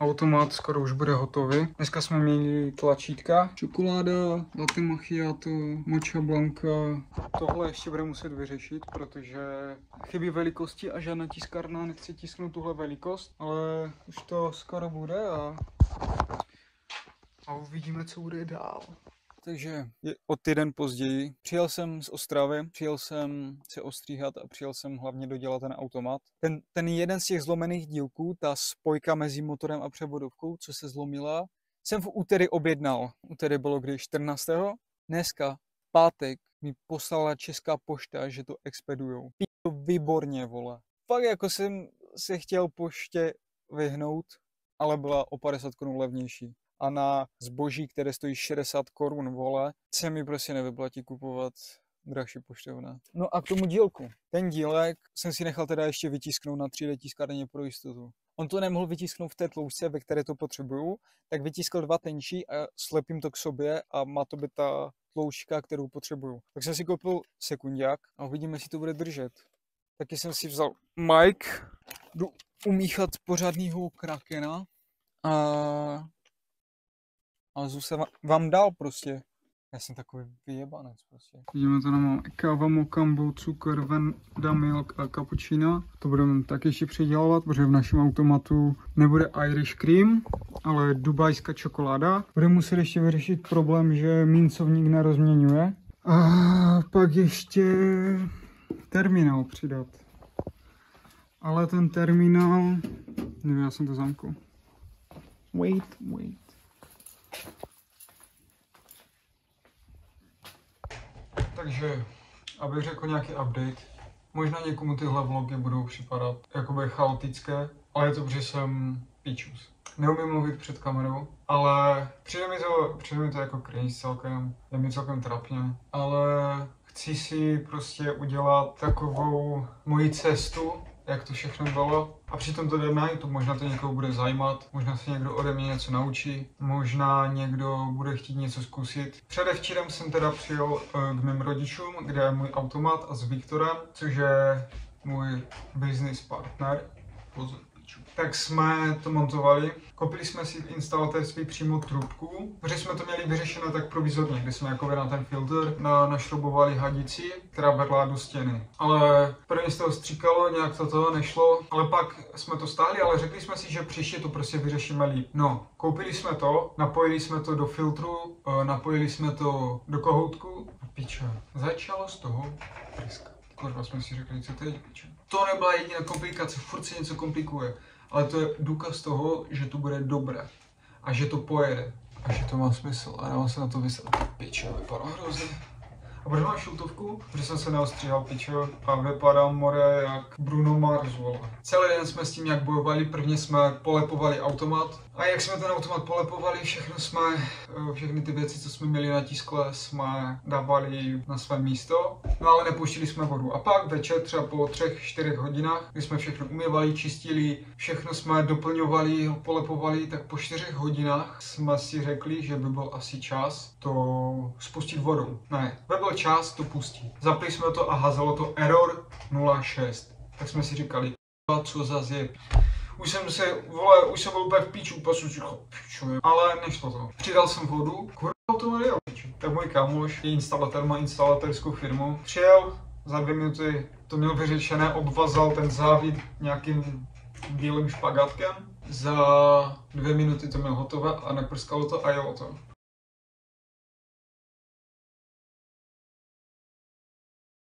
automat skoro už bude hotový. Dneska jsme měli tlačítka, čokoláda, latte macchiato, mocha blanca. Tohle ještě bude muset vyřešit, protože chybí velikosti a žádná tiskárna nechce tisknout tuhle velikost, ale už to skoro bude a uvidíme, co bude dál. Takže je o týden později. Přijel jsem z Ostravy, přijel jsem se ostříhat a přijel jsem hlavně dodělat ten automat. Ten jeden z těch zlomených dílků, ta spojka mezi motorem a převodovkou, co se zlomila, jsem v úterý objednal. Úterý bylo kdy 14. Dneska, v pátek, mi poslala Česká pošta, že to expedujou. To výborně, vole. Fakt jako jsem se chtěl poště vyhnout, ale byla o 50 korun levnější. A na zboží, které stojí 60 korun, vole, se mi prostě nevyplatí kupovat drahší poštovna. No a k tomu dílku. Ten dílek jsem si nechal teda ještě vytisknout na 3D tiskárně pro jistotu. On to nemohl vytisknout v té tloušťce, ve které to potřebuju, tak vytiskl 2 tenčí a slepím to k sobě a má to být ta tloušťka, kterou potřebuju. Tak jsem si koupil sekundák a uvidíme, jestli to bude držet. Taky jsem si vzal mic, jdu umíchat pořádnýho krakena a zvu se vám dál prostě. Já jsem takový vyjebanec prostě. Vidíme to, mám káva, mocambo, cukr, venda, milk a cappuccino. To budeme taky ještě předělávat, protože v našem automatu nebude Irish cream, ale dubajská čokoláda. Budeme muset ještě vyřešit problém, že mincovník nerozměňuje. A pak ještě terminál přidat. Ale ten terminál... Nevím, já jsem to zamkl. Wait. Takže, abych řekl nějaký update, možná někomu tyhle vlogy budou připadat jakoby chaotické, ale je to, protože jsem píčus. Neumím mluvit před kamerou, ale přijde mi to jako cringe celkem, je mi celkem trapně, ale chci si prostě udělat takovou moji cestu, jak to všechno bylo. A přitom to jde na YouTube, možná to někoho bude zajímat, možná se někdo ode mě něco naučí, možná někdo bude chtít něco zkusit. Předevčírem jsem teda přijel k mým rodičům, kde je můj automat a s Viktorem, což je můj business partner. Pozor. Tak jsme to montovali. Koupili jsme si v instalatérství přímo trubku, protože jsme to měli vyřešeno tak provizorně, kdy jsme jako na ten filtr našrobovali hadici, která vedla do stěny. Ale prvně se to stříkalo, nějak to toho nešlo, ale pak jsme to stáhli, ale řekli jsme si, že příště to prostě vyřešíme líp. No, koupili jsme to, napojili jsme to do filtru, napojili jsme to do kohoutku a pičo, začalo z toho pryskat. Kurva, jsme si řekli, co to je, pičo. To nebyla jediná komplikace, furt se něco komplikuje. Ale to je důkaz toho, že to bude dobré. A že to pojede. A že to má smysl. A já se na to vysel. Pičo, vypadá hrozně. A proč mám šiltovku? Protože jsem se neostříhal, pičo. A vypadám more jak Bruno Mars, vole. Celý den jsme s tím nějak bojovali. Prvně jsme polepovali automat. A jak jsme ten automat polepovali, všechny ty věci, co jsme měli na tiskle, jsme dávali na své místo. No ale nepouštili jsme vodu. A pak večer, třeba po 3-4 hodinách, kdy jsme všechno umývali, čistili, všechno jsme doplňovali, polepovali, tak po 4 hodinách jsme si řekli, že by byl asi čas to spustit vodou. Ne, by byl čas to pustit. Zapli jsme to a házelo to error 06. Tak jsme si říkali, co zase je. Už jsem byl úplně v píču, ale nešlo to. Přidal jsem vodu, kurva to nejel. Tak můj kámoš, instalatér, má instalatérskou firmu, přijel, za 2 minuty to měl vyřešené, obvazal ten závid nějakým bílým špagátkem. Za 2 minuty to měl hotové a neprskalo to a jelo to.